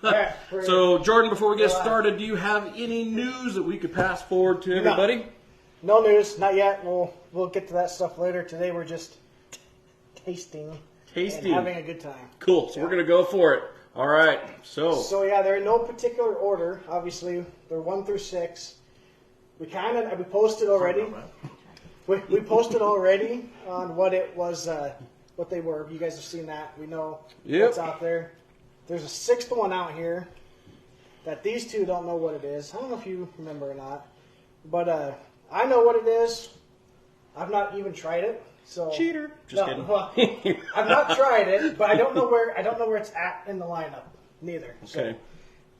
Yeah, So, Jordan, before we get started, do you have any news that we could pass forward to everybody? No news, not yet. We'll get to that stuff later. Today we're just tasting and having a good time. Cool. So we're gonna go for it. All right. So yeah, they're in no particular order. Obviously, they're 1 through 6. We posted already. We posted already on what it was, what they were. You guys have seen that. We know what's out there. There's a 6th one out here that these two don't know what it is. I don't know if you remember or not, but I know what it is. I've not even tried it. So cheater. Just kidding. Well, I've not tried it, but I don't know where it's at in the lineup. Neither. Okay.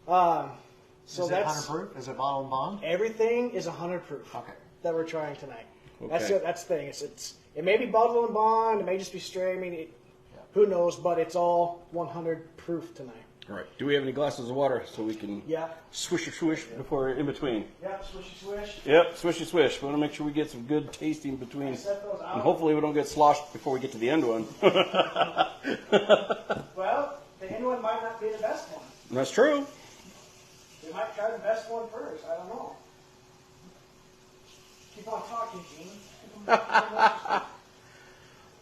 So is that's it 100 proof? Is it bottle and bond? Everything is 100 proof. Okay. That we're trying tonight. Okay. That's it. That's the thing. It may be bottle and bond. It may just be straight. I mean, who knows? But it's all 100 proof tonight. All right. Do we have any glasses of water so we can swish before we're in between? Yep. Swishy swish. Yep. Swishy swish. We want to make sure we get some good tasting between. Set those out. And hopefully we don't get sloshed before we get to the end one. Well, the end one might not be the best one. That's true. We might try the best one first. I don't know. Keep on talking, Gene.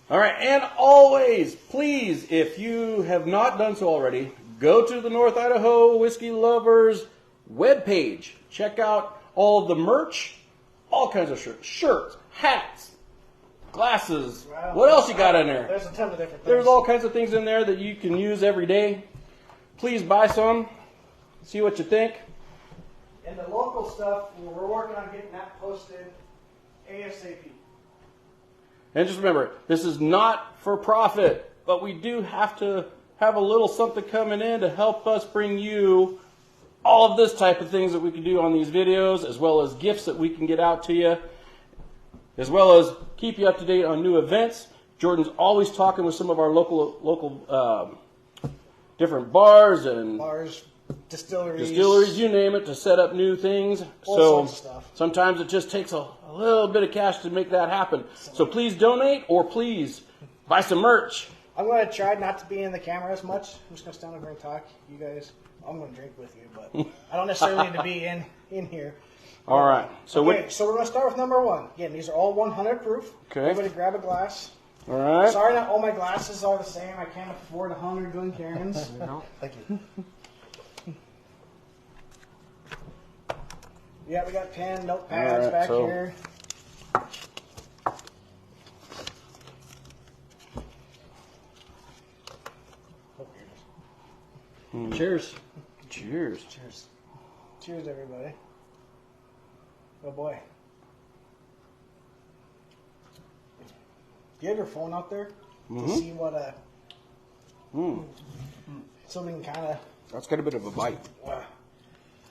All right, and always, please, if you have not done so already, go to the North Idaho Whiskey Lovers webpage. Check out all of the merch, all kinds of shirts, hats, glasses. Wow. What else you got in there? There's a ton of different things. There's all kinds of things in there that you can use every day. Please buy some. See what you think. And the local stuff, we're working on getting that posted ASAP. And just remember, this is not for profit, but we do have to have a little something coming in to help us bring you all of this type of things that we can do on these videos, as well as gifts that we can get out to you, as well as keep you up to date on new events. Jordan's always talking with some of our local different bars, distilleries, you name it, to set up new things. All sorts of stuff. Sometimes it just takes a little bit of cash to make that happen. So please donate, or please buy some merch. I'm going to try not to be in the camera as much. I'm just going to stand over and talk. You guys, I'm going to drink with you, but I don't necessarily need to be in here. All right. So we're going to start with number 1. Again, these are all 100 proof. Okay. Everybody grab a glass. All right. Sorry, not all my glasses are the same. I can't afford 100 Glencairns. No, thank you. Yeah, we got pen, notepads back here. Cheers. Cheers. Cheers. Cheers, everybody. Oh, boy. Do you have your phone out there to see what so we can kind of... That's got a bit of a bite.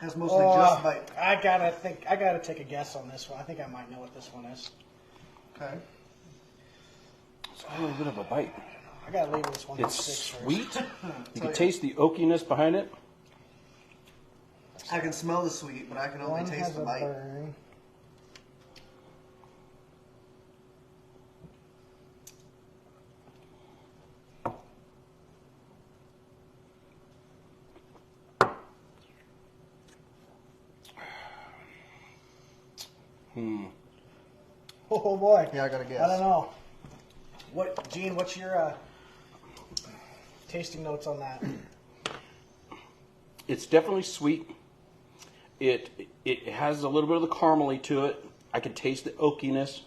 That's mostly just bite. I gotta take a guess on this one. I think I might know what this one is. Okay. It's got a little bit of a bite. I gotta leave this one. It's sweet. You can taste the oakiness behind it. I can smell the sweet, but I can only taste the bite. Burn. Oh boy. Yeah, I gotta guess. I don't know. Gene, what's your tasting notes on that? It's definitely sweet. It has a little bit of the caramely to it. I can taste the oakiness.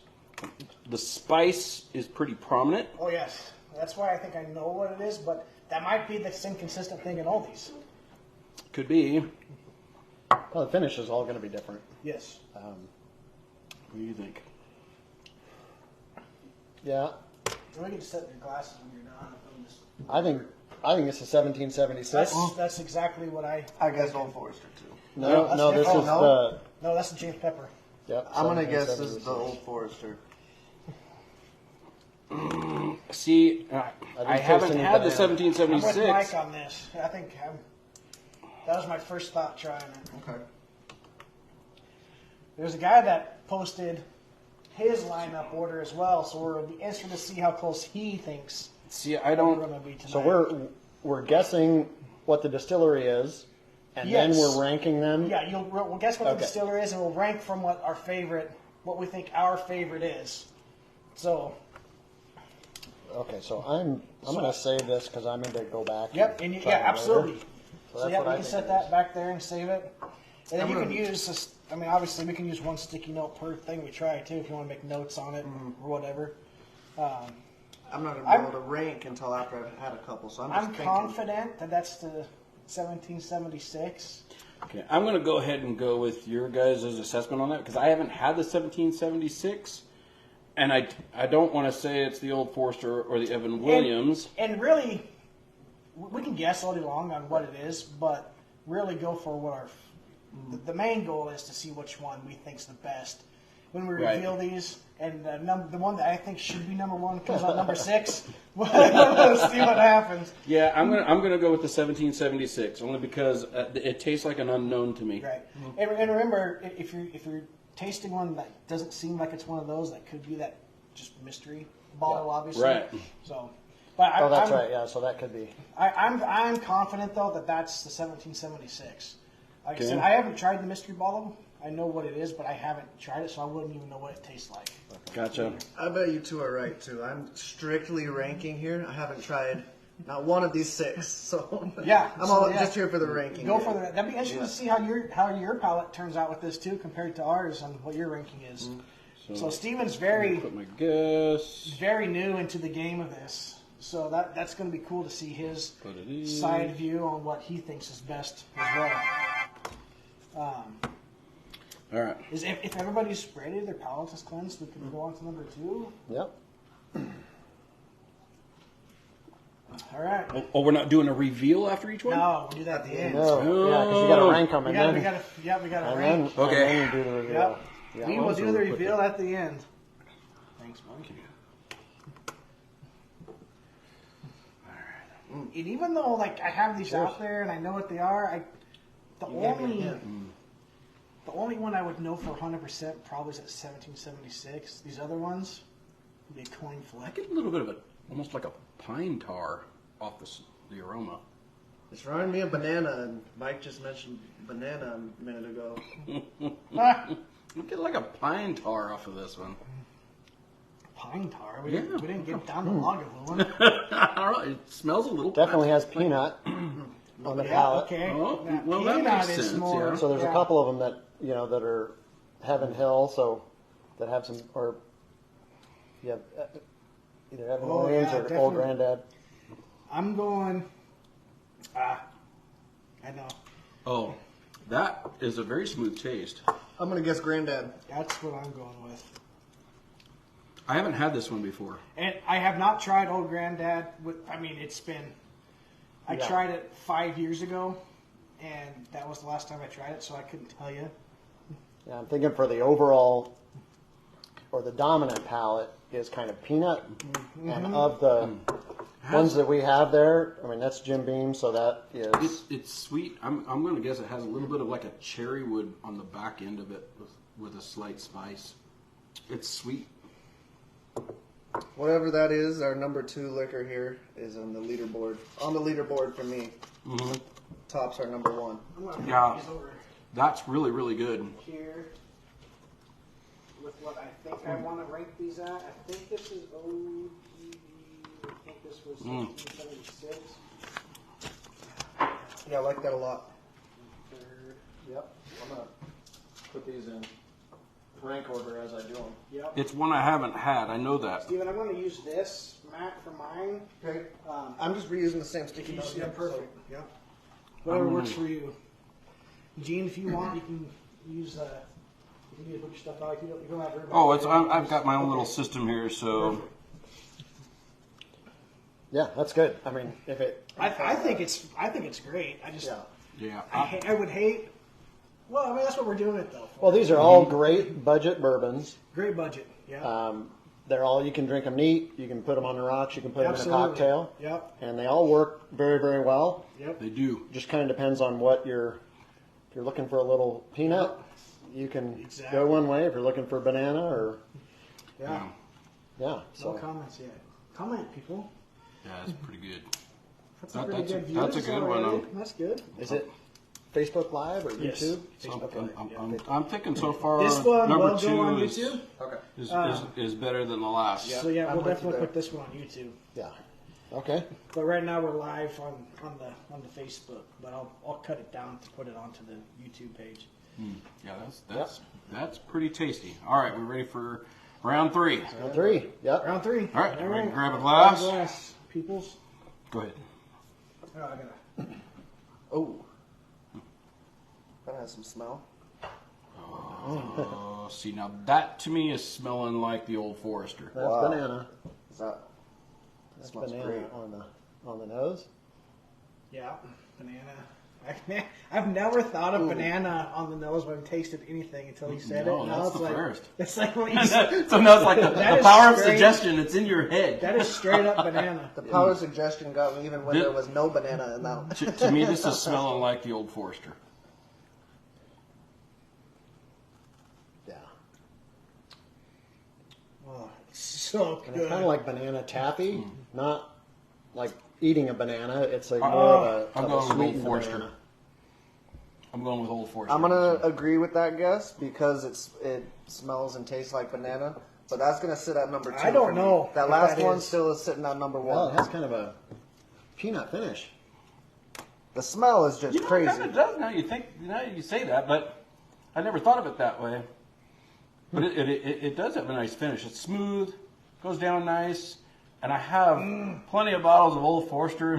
The spice is pretty prominent. Oh yes. That's why I think I know what it is, but that might be the same consistent thing in all these. Could be. Well, the finish is all going to be different. Yes. What do you think? Yeah, So we can just set your glasses when you're done. I think it's a 1776. That's exactly what I guess Old Forester too. No, this is the. No, that's the James Pepper. Yep. I'm gonna guess this is the Old Forester. See, I haven't had the I'm with 1776. Mike on this. I think that was my first thought trying it. Okay. There's a guy that posted his lineup order as well, so we're interested to see how close he thinks See, I we're don't. going to be tonight. So we're guessing what the distillery is, and then Yes. we're ranking them. Yeah, we'll guess what the Okay. distillery is, and we'll rank from what we think our favorite is. So, Okay, so I'm gonna save this because I'm gonna go back. yep, and and try yeah, it later. absolutely. So So that's yeah, what we I can think set it that is. back there and save it. And then I'm you can gonna- use this. I mean, obviously, we can use one sticky note per thing we try too, if you want to make notes on it or whatever. I'm not gonna I'm- be able to rank until after I've had a couple, so I'm just I'm thinking. confident that that's the 1776. Okay, I'm going to go ahead and go with your guys' assessment on that because I haven't had the 1776, and I don't want to say it's the Old Forester or the Evan Williams. And really, we can guess all day long on what it is, but really go for what the main goal is to see which one we think's the best. When we Right. reveal these, and the one that I think should be number one comes out number 6, we'll see what happens. Yeah, I'm gonna go with the 1776 only because it tastes like an unknown to me. Right. And remember, if you're tasting one that doesn't seem like it's one of those, that could be that just mystery bottle, obviously. Right. So, but Oh, that's I'm, right. Yeah, so that could be. I'm confident though that that's the 1776. Like I Okay. said, I haven't tried the mystery bottle. I know what it is, but I haven't tried it, so I wouldn't even know what it tastes like. Gotcha. I bet you two are right too. I'm strictly ranking here. I haven't tried not one of these 6, so Yeah, I'm so, all yeah. just here for the ranking. Go game. for that. That'd be interesting to see how your palate turns out with this too, compared to ours, and what your ranking is. So Steven's Put my guess. very new into the game of this, so that's going to be cool to see his Put it in. side view on what he thinks is best as well. All right. Is if everybody's ready, their palate is cleansed, we can go on to number 2. Yep. All right. Oh, we're not doing a reveal after each one? No, we'll do that at the end. No. Yeah, because you got to rank them, We and gotta, then we gotta, yeah, we gotta and rank. then Okay. and then you do the reveal. Yep. Yeah, We will well, do so the we'll put reveal at the end. Thanks, Mike. And even though like I have these out there and I know what they are, the only one I would know for 100% probably is at 1776. These other ones would be a coin I flip. get a little bit of almost like a pine tar off the aroma. It's reminding me of banana, and Mike just mentioned banana a minute ago. Ah, I get like a pine tar off of this one. pine tar. We Yeah. didn't get down the Lagavulin. I don't know. It smells a little. Definitely has peanut on the Yeah, palate. okay. Oh, Now, well, that peanut makes is sense, more. yeah. So there's yeah. a couple of them that that are Heaven Hill, so that have some either Evan Oh, Williams yeah, or definitely. Old Granddad. I'm going. I know. Oh, that is a very smooth taste. I'm gonna guess Granddad. That's what I'm going with. I haven't had this one before. And I have not tried Old Granddad. It's been. I Yeah. tried it 5 years ago, and that was the last time I tried it, so I couldn't tell you. Yeah, I'm thinking for the overall or the dominant palate is kind of peanut, and of the ones that we have there, that's Jim Beam, so that is It's sweet. I'm going to guess it has a little bit of like a cherry wood on the back end of it with a slight spice. It's sweet. Whatever that is, our number 2 liquor here is on the leaderboard. On the leaderboard for me, Top's our number 1. I'm going to Yeah. put these over That's really, really good. here with what I think I want to rank these at. I think this is OGB. I think this was 1776. Yeah, I like that a lot. Third. Yep. I'm gonna put these in rank order as I do them. Yep. It's one I haven't had. I know that. Steven, I'm going to use this, Matt, for mine. Okay. Um, I'm just reusing the same sticky note. Yeah, here, perfect. Yeah. Whatever works for you. Gene, if you want, you can use. You can put your stuff out. You don't have to. Oh, I've got my own little system here, so Yeah, that's good. If it I think it's great. I just. yeah. I would hate. Well, that's what we're doing it though. For. well, these are all great budget bourbons. Great budget. Yeah. They're all you can drink them neat. You can put them on the rocks. You can put them in a Absolutely. cocktail. Yep. And they all work very, very well. Yep. They do. Just kind of depends on what if you're looking for a little peanut, you can Exactly. go one way. If you're looking for banana or Yeah. yeah. No So comments yet. Comment, people. Yeah, it's pretty good. That's a pretty good view. That's a good one. That's good. Is it Facebook Live or Yes. YouTube? Facebook Live. I'm thinking so far. This one number will two go on is, YouTube. Okay. is better than the last. So yeah, I'm we'll with you definitely there. put this one on YouTube. Yeah. Okay. But right now we're live on the Facebook. But I'll cut it down to put it onto the YouTube page. Yeah, that's pretty tasty. All right, we're ready for round 3. Round 3. Yep. Round 3. All right, ready to grab a Grab glass? a glass, peoples. Go ahead. Oh, I gotta. Oh. That has some smell. Oh, see, now that to me is smelling like the Old Forester. That's Wow. banana. Is that? That's smells banana great. on the nose. Yeah, banana. I've never thought of banana on the nose when I tasted anything until he said No, it. Now that's it's the like, first. It's like when you said, So now it's like the That is power of straight- suggestion. It's in your head. that is straight up banana. The power of suggestion got me even when Thi- there was no banana in that one. To me, this is smelling like the Old Forester. Yeah. Oh, it's so And good. it's kind of like banana taffy, not like eating a banana. It's like I'm more of going a with Old sweetened Forester. banana. I'm going with Old Forester. I'm gonna agree with that guess because it smells and tastes like banana. But that's gonna sit at number 2. I don't for me. know That if last that one is. still is sitting at number Well, it 1. has kind of a peanut finish. The smell is just You know, crazy. it kind of does now. Now you say that, but I never thought of it that way. But it does have a nice finish. It's smooth, goes down nice, and I have plenty of bottles of Old Forester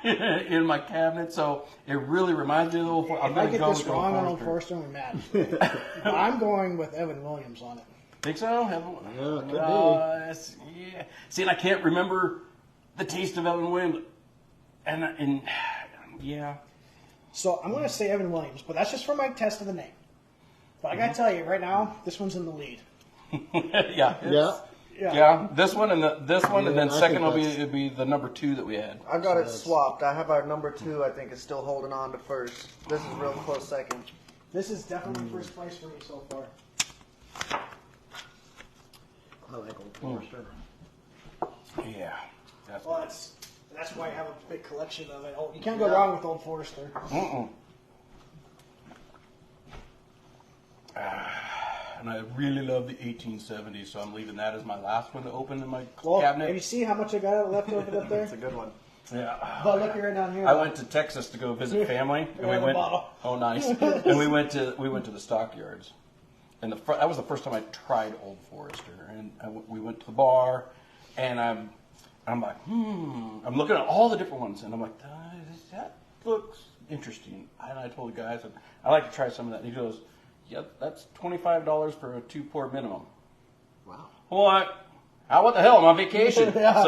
in my cabinet, so it really reminds me of the Old Forester. I'm If I going to get go this with wrong on Old Old Forester. Forester, I'm mad. But I'm going with Evan Williams on it. Think so? Yeah, it could be. Yeah. See, and I can't remember the taste of Evan Williams, and yeah. So I'm going to say Evan Williams, but that's just for my test of the name. But I got to tell you, right now, this one's in the lead. Yeah. Yeah. Yeah, this one and this one, and then I second think will be the number 2 that we had. I got it swapped. I have our number 2. I think is still holding on to first. This is real close second. This is definitely first place for me so far. I like Old Forester. Yeah, that's Well, that's why I have a big collection of it. Oh, you can't go wrong with Old Forester. And I really love the 1870s, so I'm leaving that as my last one to open in my Well, cabinet. have you seen how much I got left over up there? It's a good one. Yeah. But look right down here. I went to Texas to go visit family, and we Yeah, the went. bottle. Oh, nice! And we went to the stockyards, and that was the first time I tried Old Forester. And we went to the bar, and I'm like, I'm looking at all the different ones, and I'm like, that looks interesting. And I told the guy, I said, I'd like to try some of that. And he goes, yeah, that's $25 for a 2-pour minimum. Wow. What? What the hell? I'm on vacation. Yeah.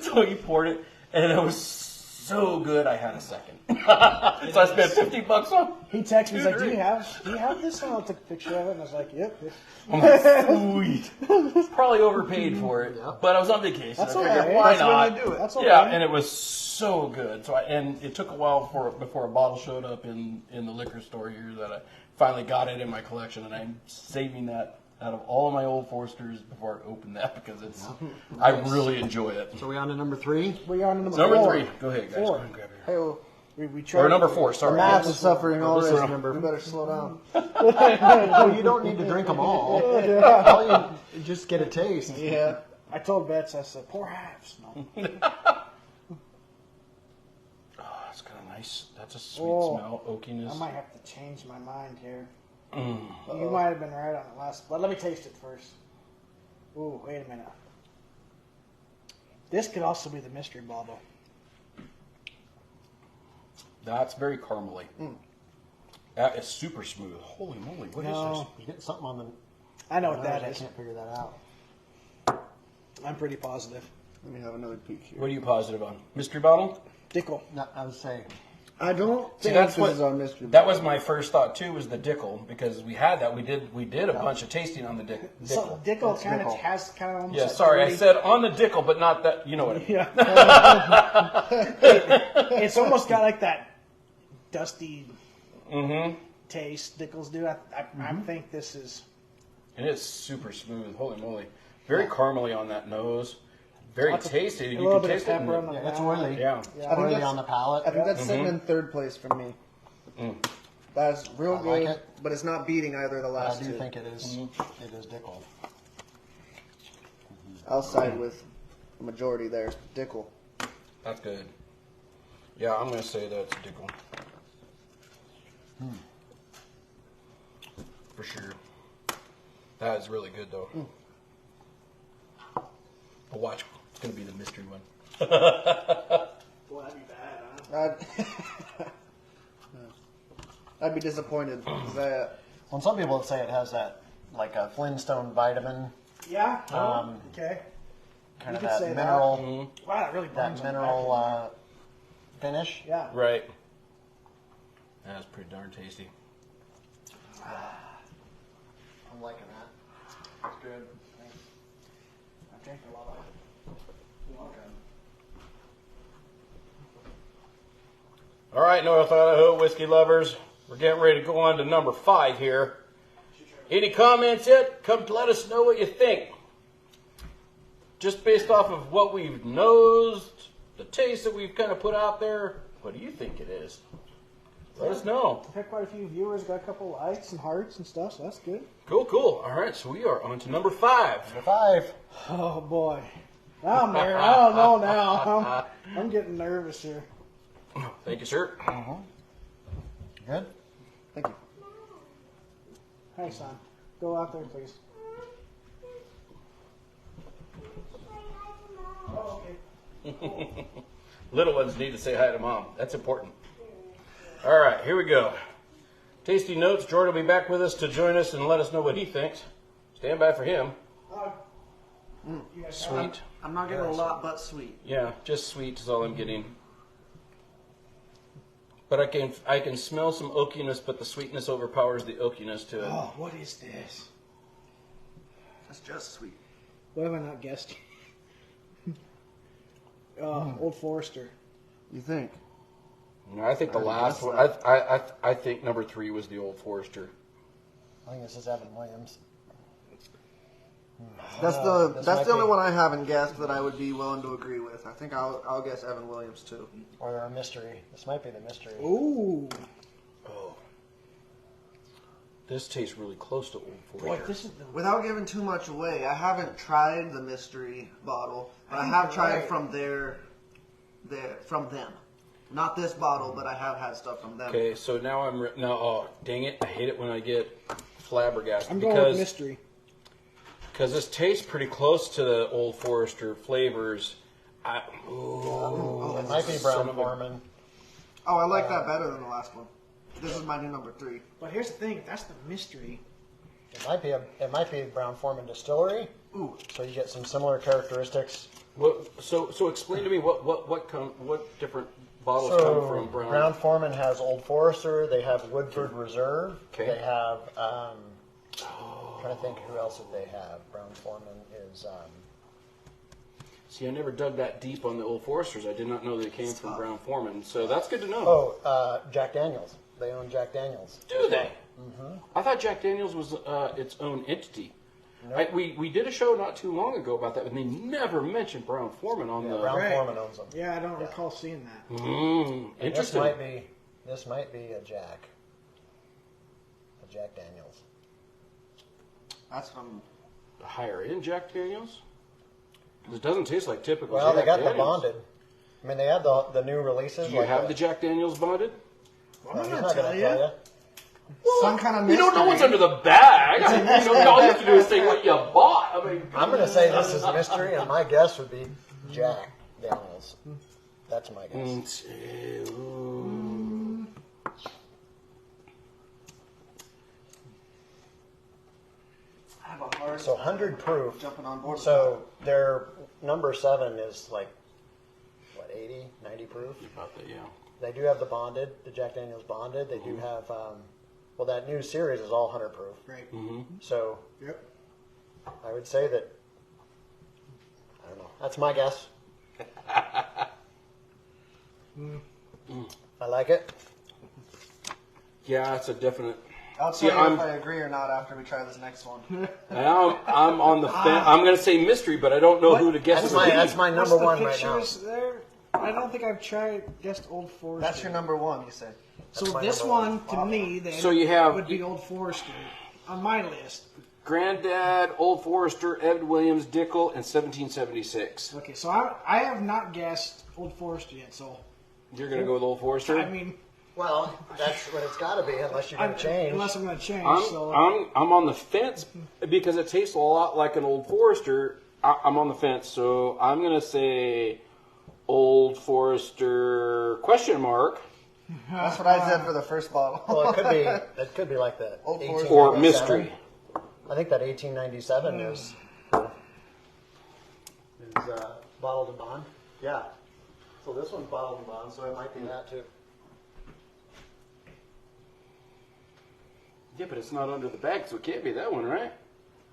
So he poured it, and it was so good. I had a second. So I spent $50 on. He texted me, he's like, do you drinks. have this one? I took a picture of it, and I was like, yep. I'm like, sweet. Probably overpaid for it, Yeah. but I was on vacation. That's I figured, okay. why That's when not? I do it. That's okay. Yeah, and it was so good. So and it took a while before a bottle showed up in the liquor store here that I finally got it in my collection, and I'm saving that out of all of my Old Foresters before I open that because I really enjoy it. So we on to number 3? We're on to Number four. 3. Go ahead, guys. Go 4. ahead and grab your. Hey, well, We tried Or number 4. Sorry. math is suffering Oh, this is already. number- You better slow down. No, you don't need to drink them all. All you just get a taste. Yeah. I told Bets, I said, pour halves. No. Oh, it's got a nice. That's a sweet Oh, smell. Oakiness. I might have to change my mind here. You might have been right on it last, but let me taste it first. Ooh, wait a minute. This could also be the mystery bottle. That's very caramely. That is super smooth. Holy moly! What is No. You get something on the I know what nose, that I is. can't figure that out. I'm pretty positive. Let me have another peek this? here. What are you positive on? Mystery bottle? Dickel. No, I would say I don't See, think that's this what is our mystery. that was my first thought too. Was the Dickel because we had that. We did a bunch of tasting on the Dickel. So Dickel It's kind of Dickel. has kind of almost. Yeah, like sorry, I fruity- said on the Dickel, but not that. You know what I mean? Yeah. It's almost got like that dusty taste Dickels do. I think this is. And it's super smooth. Holy moly! Very caramely on that nose. very Lots of- tasty. a You little can bit of taste it. pepper on the Yeah, it's back. oily. Yeah. It's Yeah. I think oily that's- on the palate. I think that's sitting in third place for me. That's real I like good, it. but it's not beating either of the I last do two. think it is. It is Dickel. I'll side with the majority there. Dickel. That's good. Yeah, I'm going to say that's Dickel. For sure. That is really good, though. But watch. It's going to be the mystery one. Boy, that'd be bad, huh? I'd be disappointed. 'Cause Well, some people say it has that, like a Flintstone vitamin, Yeah. kind Okay. You of could that say that. mineral, Wow, that really burns that on the mineral back finish. end. Yeah. Right. That's pretty darn tasty. I'm liking that. It's good. I drank a lot of it. All right, North Idaho whiskey lovers. We're getting ready to go on to number 5 here. Any comments yet? Come to let us know what you think. Just based off of what we've nosed, the taste that we've kind of put out there, what do you think it is? Let us know. I've had quite a few viewers, got a couple likes and hearts and stuff, so that's good. Cool, cool. All right, so we are on to number 5. Number 5. Oh boy. Now I'm there. I don't know now. I'm getting nervous here. Thank you, sir. Good. Thank you. Hi, son. Go out there, please. Oh, okay. Little ones need to say hi to mom. That's important. All right, here we go. Tasty notes. Jordon will be back with us to join us and let us know what he thinks. Stand by for him. You guys Sweet. I'm not getting a lot, but sweet. Yeah, just sweet is all I'm getting. But I can smell some oakiness, but the sweetness overpowers the oakiness to it. Oh, what is this? That's just sweet. What have I not guessed? Old Forester. You think? No, I think the last guess one. that. I think number 3 was the Old Forester. I think this is Evan Williams. That's This might the only be- one I haven't guessed that I would be willing to agree with. I think I'll guess Evan Williams too. Or a mystery. This might be the mystery. Ooh. Oh, this tastes really close to Old Forester. Boy, this is the... Without giving too much away, I haven't tried the mystery bottle, but I think have you're tried right. from them. Not this bottle, but I have had stuff from them. Okay, so now oh dang it! I hate it when I get flabbergasted I'm going with because mystery. this tastes pretty close to the Old Forester flavors. It might be son Brown of a- Foreman. Oh, I like that better than the last one. This is my new number 3. But here's the thing, if that's the mystery. It might be Brown Foreman Distillery. Ooh. So you get some similar characteristics. So explain to me what different bottles come from Brown. Foreman has Old Forester. They have Woodford Reserve. Okay. They have. Trying to think who else did they have. Brown Foreman is. See, I never dug that deep on the Old Foresters. I did not know they came from Brown Foreman. So that's good to know. Jack Daniels. They own Jack Daniels. Do they? I thought Jack Daniels was its own entity. We did a show not too long ago about that, and they never mentioned Brown Foreman on the. Brown Right. Foreman owns them. Yeah, I don't recall seeing that. And Interesting. This might be a Jack Daniels. That's from. The higher end Jack Daniels. 'Cause it doesn't taste like typical. Well, Jack they got Daniels. the bonded. I mean, they had the new releases. Do you have the Jack Daniels bonded? No, he's not going to tell you. Some kind of You mystery. don't know what's under the bag. I mean, all you have to do is say what you bought. I mean, I'm going to say this is mystery, and my guess would be Jack Daniels. That's my guess. ooh. I have a hard So 100 proof. jumping on board. So their number 7 is like, what, 80, 90 proof? About that, yeah. They do have the bonded, the Jack Daniels bonded. They do have, well, that new series is all 100 proof. Right. So Yep. I would say that, I don't know, that's my guess. I like it. Yeah, it's a definite. I'll tell Yeah, you if I agree or not after we try this next one. Now I'm on the fence. I'm going to say mystery, but I don't know who to guess. That's my number What's one the right now. pictures there? I don't think I've guessed Old Forester. That's your number one, you said. So That's my this number one, to me, then So you have- would be Old Forester on my list. Granddad, Old Forester, Ed Williams, Dickel, and 1776. Okay, so I have not guessed Old Forester yet. So You're going to go with Old Forester? I mean, Well, that's what it's got to be, unless you're going to change. unless I'm going to change. I'm on the fence because it tastes a lot like an Old Forester. I'm on the fence, so I'm going to say Old Forester question mark That's what I said for the first bottle. Well, it could be like that. Old Forester. or mystery. I think that 1897 is bottled and bond. Yeah. So this one's bottled and bond, so it might be that too. Yeah, but it's not under the bag, so it can't be that one, right?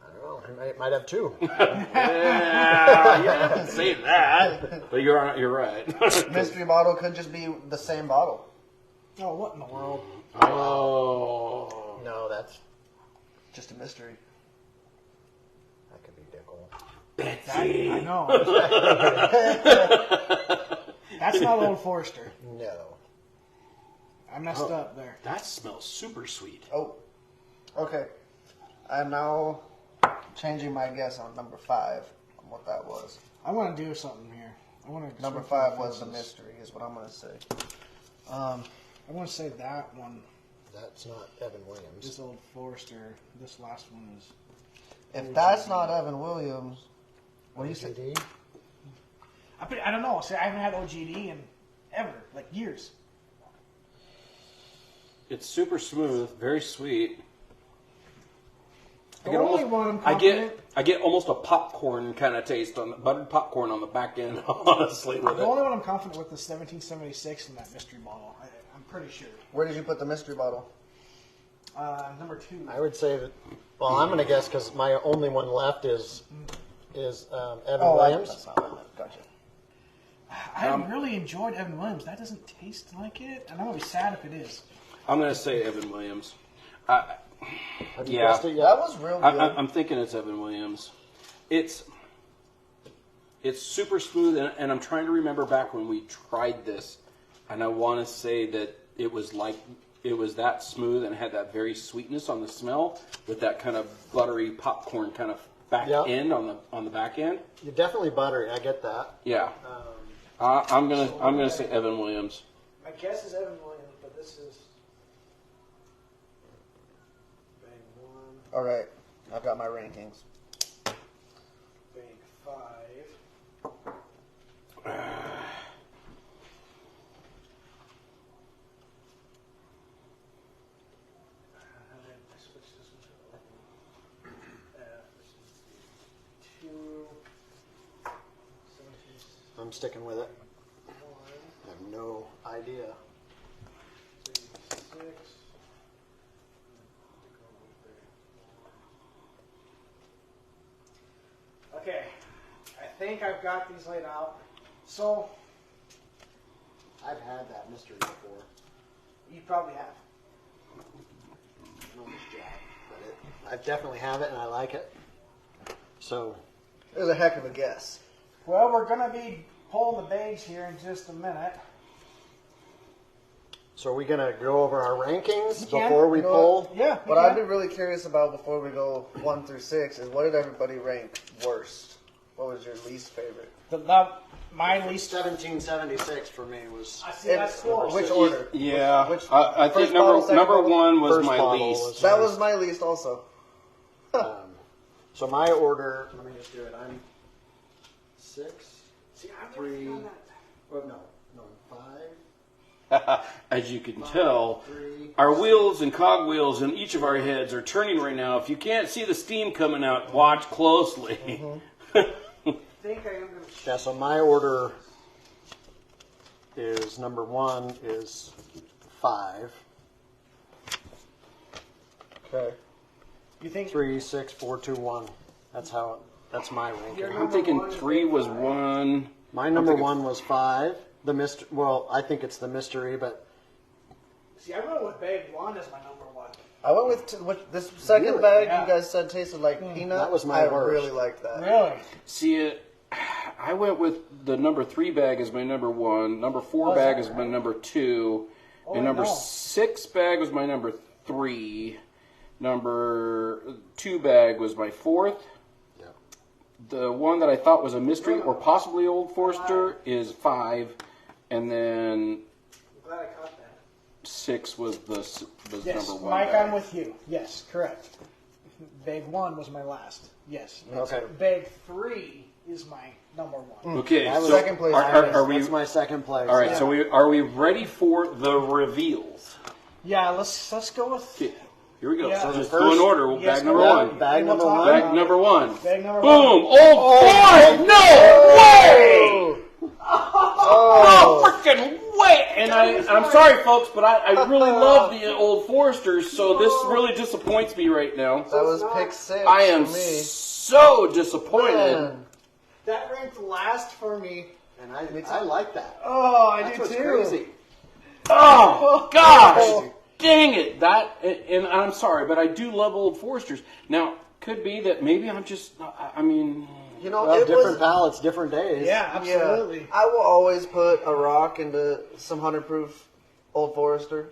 I don't know. It might have two. Yeah, you didn't say that, but you're right. Mystery bottle could just be the same bottle. oh, what in the world? Oh, No, that's Just a mystery. that could be Dickel. Betsy. I know. That's not Old Forester. No. I messed up there. That smells super sweet. Oh, okay. I'm now changing my guess on number 5 on what that was. I want to do something here. I want to. Number 5 was the mystery, is what I'm going to say. I want to say that one That's not Evan Williams. is Old Forester. This last one is. If that's not Evan Williams, what do you say? OGD? I don't know. See, I haven't had OGD in ever, like years. It's super smooth, very sweet. The only one I'm confident. I get almost a popcorn kind of taste on the buttered popcorn on the back end. Honestly, with The it. only one I'm confident with is 1776 in that mystery bottle. I'm pretty sure. Where did you put the mystery bottle? Number 2. I would say that. Well, I'm going to guess because my only one left is Evan Williams. That's not what I meant. Gotcha. I really enjoyed Evan Williams. That doesn't taste like it, and I'm gonna be sad if it is. I'm going to say Evan Williams. Have you yeah. guessed it yet? That was real good. I'm thinking it's Evan Williams. It's super smooth, and I'm trying to remember back when we tried this, and I want to say that it was that smooth and had that very sweetness on the smell with that kind of buttery popcorn kind of back end on the back end. You're definitely buttery. I get that. Yeah. I'm gonna say Evan Williams. My guess is Evan Williams, but this is bang 1, All right. I've got my rankings. bang 5. I'm sticking with it. I have no idea. 76. Okay, I think I've got these laid out. So, I've had that mystery before. you probably have. No, it's Jack, but I definitely have it and I like it. So, It was a heck of a guess. Well, we're going to be pulling the bags here in just a minute. are we gonna go over our rankings You can. before we You know pull? Yeah. What I'd be really curious about before we go 1 through 6 is what did everybody rank worst? What was your least favorite? My least. 1776 for me was. I see that's close. Which order? Yeah. Which- I think first bottle, second number bottle? 1 was First my bottle least. was- That was my least also. So my order. Let me just do it. I'm 6. See, I've Three. never done that. Well, no, 5. As you can tell, 3. our wheels and cogwheels in each of our heads are turning right now. If you can't see the steam coming out, watch closely. I think I am going to. Yeah. So my order is number 1 is 5. Okay. You think? 3, 6, 4, 2, 1. That's my ranking. Your I'm thinking number 1 is 3 was big 1. My number 1 was 5. The mystery. Well, I think it's the mystery, but See, I went with bag 1 as my number 1. I went with this second Really? bag. Yeah. You guys said tasted like peanut. That was my I worst. really liked that. Really? See, I went with the number 3 bag as my number 1, number 4 Oh, is bag that as my right? number 2, Oh, and number no. 6 bag was my number 3. Number 2 bag was my 4th. Yeah. The one that I thought was a mystery or possibly Old Forester is 5, and then I'm glad I caught that. 6 was Yes, number 1. Mike, bag. I'm with you. Yes, correct. Bag 1 was my last. Yes. Okay. Bag 3 is my number 1. Okay, That was so second place. are we? That's my second place. All right, Yeah. so are we ready for the reveals? Yeah, let's go with Okay, here we go. Yeah. So So just the go in first- order. Yes, Bag number go 1. on. Bag And we'll number talk one. Bag about number it. 1. Bag number Boom! 1. Old Forester! No way! Oh, freaking way! And I'm sorry, folks, but I really love the Old Foresters, so this really disappoints me right now. That was pick 6 I am for me. so disappointed. Man. That ranked last for me. And I like that. Oh, I That's do what's too. crazy. Oh gosh, dang it! And I'm sorry, but I do love Old Foresters. Now, could be that maybe I'm just. I mean, You know, Well, it different was. palettes, different days. Yeah, Yeah, absolutely. I will always put a rock into some 100 proof Old Forester,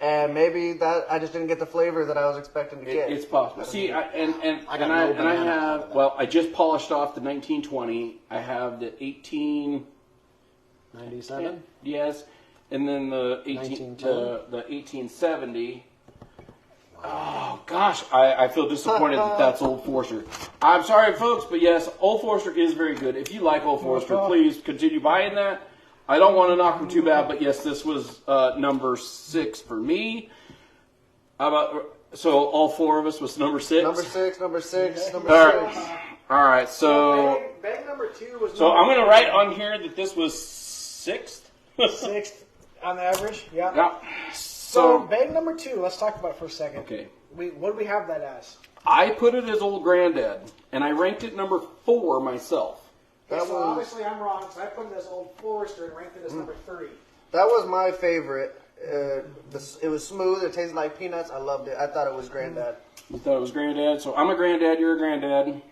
and maybe that I just didn't get the flavor that I was expecting to get. it's possible. See, I I got no banana out have. of that. Well, I just polished off the 1920. I have the 18. 97. Yes, and then the 1910. the 1870. Oh gosh, I feel disappointed that that's Old Forester. I'm sorry, folks, but yes, Old Forester is very good. If you like Old Forester, please continue buying that. I don't want to knock them too bad, but yes, this was number 6 for me. How about so all 4 of us was number 6? Number 6, number 6, number All 6. right, all right. So bag number 2 was. so I'm going to write on here that this was 6th. 6th on the average. Yeah. Yeah. So So bag number 2. Let's talk about it for a second. okay. What do we have that as? I put it as Old Granddad, and I ranked it number 4 myself. Okay, That so was- obviously I'm wrong because I put it as Old Forester and ranked it as number 3. That was my favorite. It was smooth. It tasted like peanuts. I loved it. I thought it was Granddad. You thought it was Granddad, so I'm a Granddad. You're a Granddad.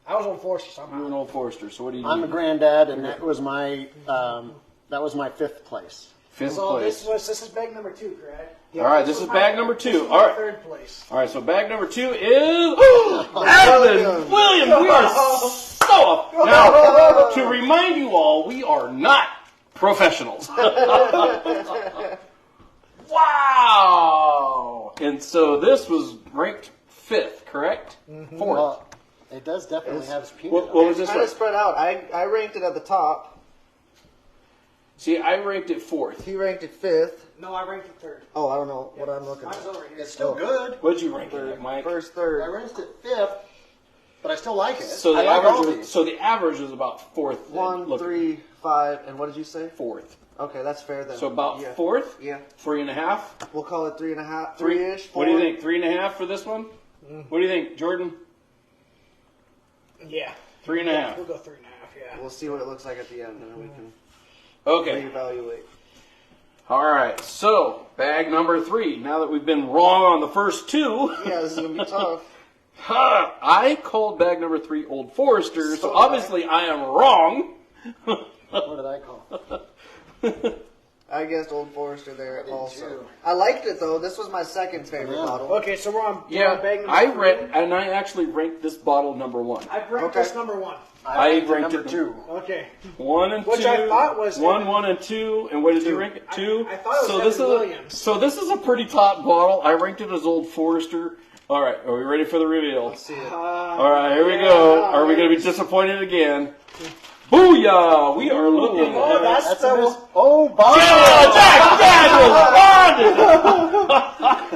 I was Old Forester somehow. You're an Old Forester. So what do you? I'm a do? granddad, and that was my 5th place. 5th So place. this is bag number 2, correct? All right, this was is my- bag number 2. This is All my right. 3rd place. All right, so bag number 2 is Evan Williams. We are so up. Now, to remind you all, we are not professionals. Wow! And so this was ranked 5th, correct? 4th. Well, it does definitely have peanut. What was this Kind of one? spread out. I ranked it at the top. See, I ranked it 4th. He ranked it 5th. No, I ranked it 3rd. Oh, I don't know what I'm looking Mine's at. over here. It's still good. What did you rank it at, Mike? First, I 3rd. ranked it 5th, but I still like it. So the I like all average. these. So the average is about 4th. then. 1, Look, 3, 5, and what did you say? 4th. Okay, that's fair then. So about yeah. 4th. Yeah, 3.5. we'll call it 3.5, 3 3-ish. What do you 4. think? 3.5 for this one? What do you think, Jordan? Yeah. 3.5. We'll go 3.5. Yeah. We'll see what it looks like at the end, and then we can Okay. reevaluate. All right. So bag number 3. Now that we've been wrong on the first 2, Yeah, this is gonna be tough. I called bag number 3 Old Forester. So obviously I am wrong. What did I call? I guessed Old Forester there also. too. I liked it though. This was my second favorite Yeah. bottle. Okay, so we're on Yeah, bag number I 3. read, and I actually ranked this bottle number 1. I ranked Okay. this number 1. I ranked it ranked number it 2. Okay. 1 and 2. Which I thought was 1, 1 and 2. And what did you rank it? 2. I thought it was so Evan this Williams. is so this is a pretty top bottle. I ranked it as Old Forester. All right, are we ready for the reveal? Let's see it. All right, here we go. Are we going to be disappointed again? Booyah! We are looking Oh, at that's the a oh, Bob! Jack Daniels bonded.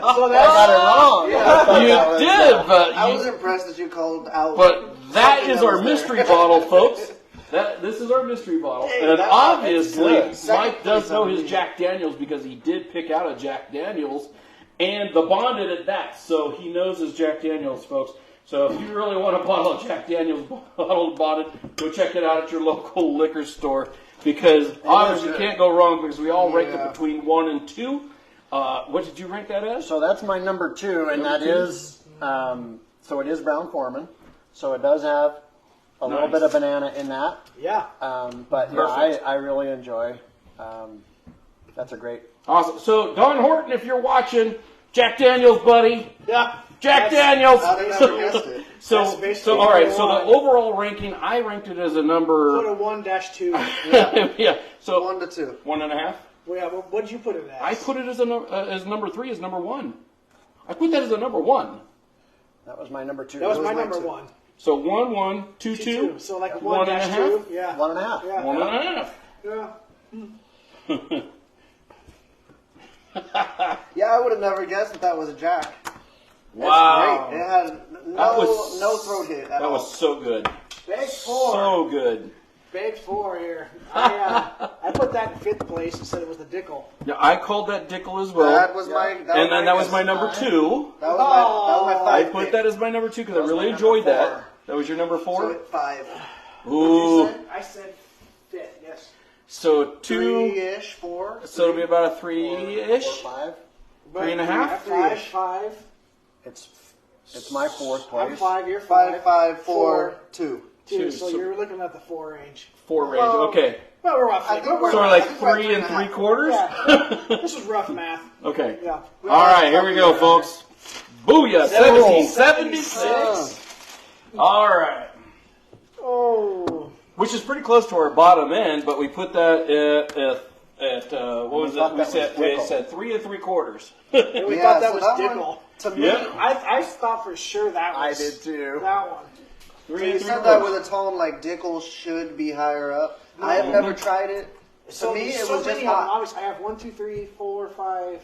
so I that's got it wrong. I thought You that was- did, but I was impressed that you called out. but that something is that our was there. mystery bottle, folks. This is our mystery bottle, Hey, and that's obviously good. Second Mike does place know on his me. Jack Daniels because he did pick out a Jack Daniels, and the bonded at that, so he knows his Jack Daniels, folks. So if you really want a bottle of Jack Daniels bottled bonded, go check it out at your local liquor store because obviously you can't go wrong because we all ranked it Yeah. between 1 and 2. What did you rank that as? So that's my number 2, and Number that two? is, so it is Brown Foreman. So it does have a little Nice. bit of banana in that. Yeah. But yeah, Perfect. I really enjoy. That's a great. Awesome. So Don Horton, if you're watching, Jack Daniels, buddy. Yeah. Jack Daniels. I never guessed it. So, That's basically so all right. number So the one. overall ranking, I ranked it as a Put number. a 1-2. Yeah. So 1 to 2. 1.5. Well, yeah, what did you put it as? I put it as as number 3, as number 1. I put that as a number 1. That was my number 2. That was my my number two. 1. So 1, 1, 2, 2. So like a 1.5? 1-2. Yeah. 1.5. Yeah. 1.5. Yeah. Yeah, I would have never guessed that was a jack. Wow. Great. It had That was- no throat hit at That all. was so good. Big 4. So good. Big 4 here. I put that in 5th place and said it was the Dickel. Yeah, I called that Dickel as well. That was my. And then that was my number guess. 2. That was my I 5. put pick. that as my number 2 because I was really my number enjoyed that. 4. That was your number So 4? at 5. Ooh. I said 5th, yes. So 2. 3-ish, 4. So it'll be about a 3-ish. 5. But 3.5? 5. It's my 4th I'm place. 5, you're 5, 5. 5, 4, 2. 2. Two, So so- you're looking at the 4 range. 4 range. Well, Okay. Well, we're roughly. I think we're- So we're I like think we're at 3 and 3.5. 3/4? Yeah. This is rough math. Okay. Yeah. All right, here we go, folks. Booyah, 1776. All right. Oh. Which is pretty close to our bottom end, but we put that at what was thought it? that was We Dickel. said 3 3/4. And we Yeah, thought that so was that Dickel. one, to me, Yeah. I thought for sure that I was. did too. That one. so 3 you and said that 3/4. with a tone like Dickel should be higher up. I have never tried it. To me, it was just many hot. Obviously, I have 1, 2, 3, 4, 5,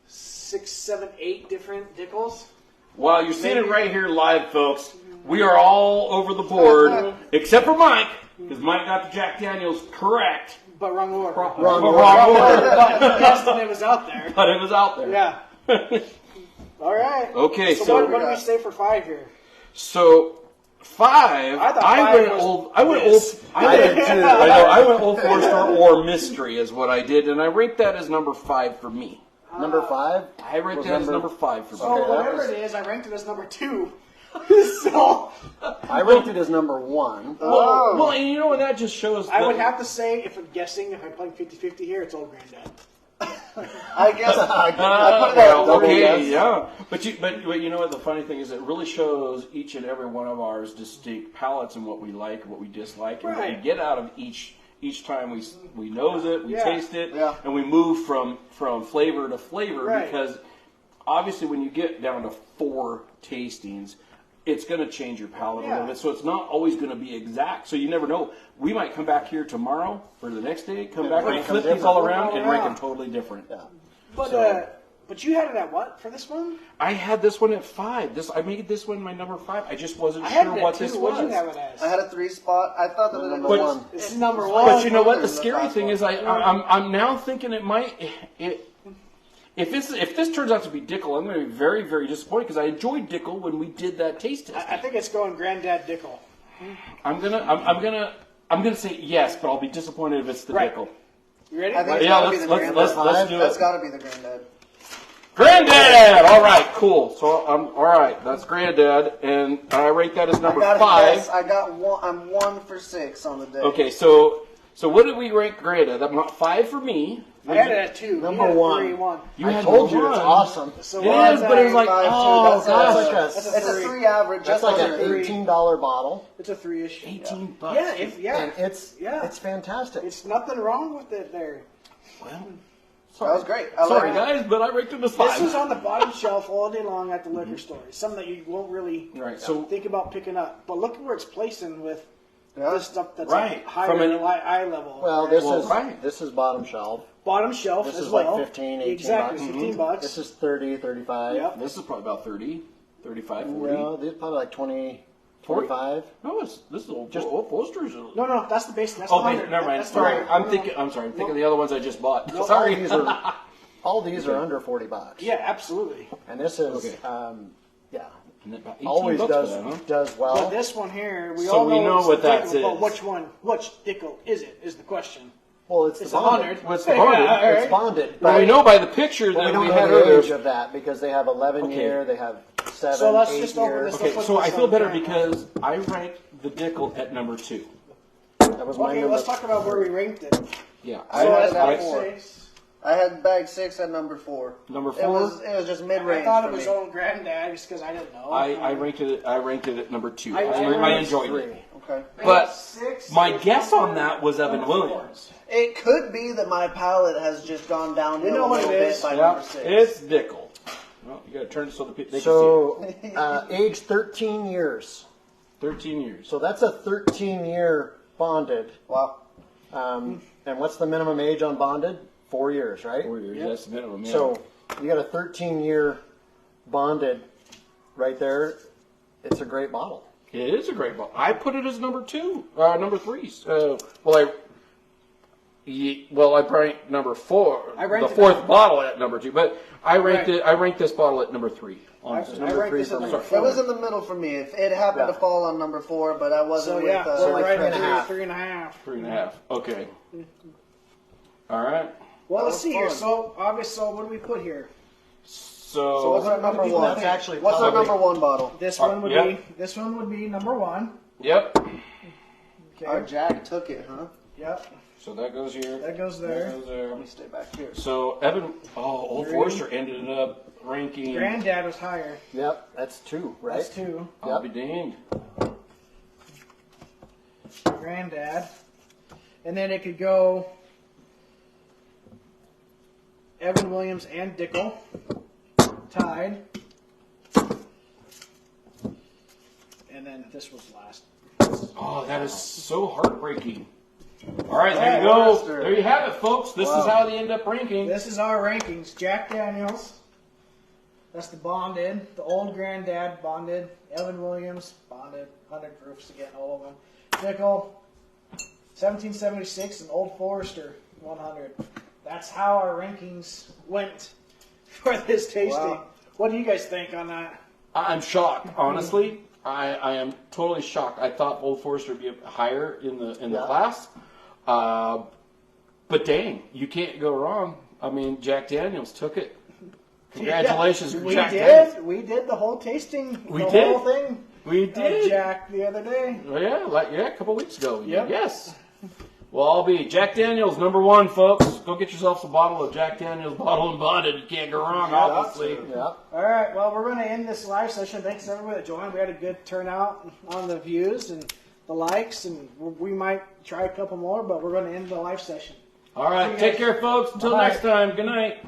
6, 7, 8 different Dickels. Wow, you're seeing it right here live, folks. We are all over the board, except for Mike, because Mike got the Jack Daniels correct. But wrong order. Wrong order. Wrong order. Yes, and it was out there. But it was out there. Yeah. All right. Okay, So, so- what do we say for 5 here? So 5, I thought I 5 went was old. I went this. old. I did too. know. I went Old Forester or Mystery is what I did, and I ranked that as number 5 for me. Number 5. I ranked Was that as number- number 5 for me. So Okay, that whatever was- it is, I ranked it as number 2. So I ranked it as number 1. Well, and you know what? That just shows. I would that- have to say, if I'm guessing, if I'm playing 50-50 here, it's Old Granddad. I guess I put it at Well, double okay, guess. yeah, but you know what? The funny thing is, it really shows each and every one of ours distinct palates and what we like, what we dislike, and what we Right. get out of each time we nose it, we Yeah. taste it, Yeah. and we move from flavor to flavor. Right. Because obviously, when you get down to 4 tastings, it's going to change your palate a Yeah. little bit. So it's not always going to be exact. So you never know. We might come back here tomorrow or the next day, come back and rank 'em flip these all different. around and rank them Around. totally different. Yeah. But you had it at what for this one? I had this one at 5. I made this one my number 5. I just wasn't I had sure it what at this 2. was. What did you have it as? I had a 3 spot. I thought that it Number was. one. It's number 1. But you know what? The There's scary last thing one. is, I'm now thinking it might. If this turns out to be Dickel, I'm going to be very, very disappointed because I enjoyed Dickel when we did that taste test. I think it's going Granddad Dickel. I'm gonna say yes, but I'll be disappointed if it's the Right. Dickel. You ready? I think it's Yeah, gotta be let's the let's granddad. let's do That's it. got to be the granddad. Granddad. All right, cool. So all right. That's Granddad, and I rate that as number I got 5. Yes, I got one. I'm 1 for 6 on the day. Okay, so what did we rank Granddad? That's not 5 for me. I had it at 2. You Number had it 1. 3, 1. You I had told you one. it's awesome. So It what is, but it was like, 5, 2, oh, that's gosh. like a- That's It's a 3 average. That's Just like under an 3. $18 bottle, It's a 3-ish. $18. Yeah, and it's Yeah. fantastic. It's nothing wrong with it there. Well, That was great. I sorry like it. guys, but I ranked it as This 5. is on the bottom shelf all day long at the liquor store. Something that you won't really Right, so- think about picking up. But look at where it's placing with Yeah. this stuff that's Right. higher From in an- the eye level. Well, this Well, is right. this is bottom shelf. Bottom shelf This as is well. like 15, 18 exactly, bucks. 15 bucks. This is 30, 35. Yep. This is probably about 30, 35, 40. Well, these probably like 20, 25. No, this is just old posters. No, that's the base. That's Oh, the wait, 100. never mind. That's the Sorry, 100. I'm sorry. I'm thinking of the other ones I just bought. All Sorry. these are under 40 bucks. Yeah, absolutely. And this is, Okay. yeah, And about 18 always bucks does for that, huh? does But well. this one here, we So all we know it's what the that Dickel, but is. which Dickel is it? Is the question. Well, it's It's the bonded. 100. What's the bonded? Yeah, all right. It's bonded. But we know by the picture But we that don't we know had the earlier. age of that because they have 11 Okay. year, they have 7, So let's 8 just open years. this. Okay, Let's so put I this feel on better camera. because I ranked the Dickel at number 2. That was my Okay, number. let's talk about where we ranked it. Yeah, I So had that's it at bag 4. 6. I had bag 6 at number 4. number 4. It was just mid I range. thought for it was me. old granddad just because I didn't know. I ranked it. I ranked it at number 2. I I enjoyed it. 3. Okay. But 6 my is guess number- on that was Evan number 4. Williams. It could be that my palate has just gone downhill We know a what little it bit is. by Yeah, number 6. it's Dickel. Well, you got to turn it so the they So, age 13 years. can see it. 13 years. So that's a 13-year bonded. Wow. And what's the minimum age on bonded? 4 years, right? 4 years. That's the minimum. Yeah. So you got a 13-year bonded right there. It's a great bottle. it is a great bottle. I put it as number 2, number 3. I ranked number 4, I ranked the it fourth at- bottle at number 2, but I ranked Right. it. I ranked this bottle at number 3. I Honestly. ranked this for at me. number It 4. was in the middle for me. It happened Yeah. to fall on number 4, but I So wasn't yeah, with. we're like right 3.5. at 3.5. 3.5. Okay. All right. Well, let's was see here. fun. So obviously, what do we put here? So what's our what number do people 1? think? That's actually What's our probably- number 1 bottle? This one would yeah. be. This one would be number 1. Yep. Okay. Our Jack took it, huh? Yep. So that goes here. That goes That there. goes there. Let me stay back here. So Evan, Old 3. Forester ended up ranking. Granddad was higher. Yep, that's 2, right? That's 2. I'll be danged. Granddad. And then it could go Evan Williams and Dickel. Tied. And then this was last. Oh, that is so heartbreaking. All right, there Yeah, you go. Forester. There you have it, folks. This Wow. is how they end up ranking. This is our rankings. Jack Daniels. That's the bonded. The old Granddad bonded. Evan Williams bonded. 100 proofs again, all of them. Dickel. 1776 and Old Forester 100. That's how our rankings went for this tasting. Wow. What do you guys think on that? I'm shocked, honestly. I am totally shocked. I thought Old Forester would be higher in the Yeah. class. But dang, you can't go wrong. I mean, Jack Daniels took it. Congratulations, We Jack did. Daniels. We did the whole tasting. We the did. whole thing. We Of did. Jack the other day. Well, yeah, a couple weeks ago. Yep. Yes. Well, I'll be Jack Daniels #1, folks. Go get yourself a bottle of Jack Daniels Bottle and Bonded. You can't go wrong, obviously. Yeah. All right. Well, we're going to end this live session. Thanks everybody that joined. We had a good turnout on the views and the likes, and we might try a couple more, but we're going to end the live session. All right, take care, folks. Until Bye. next time. Good night.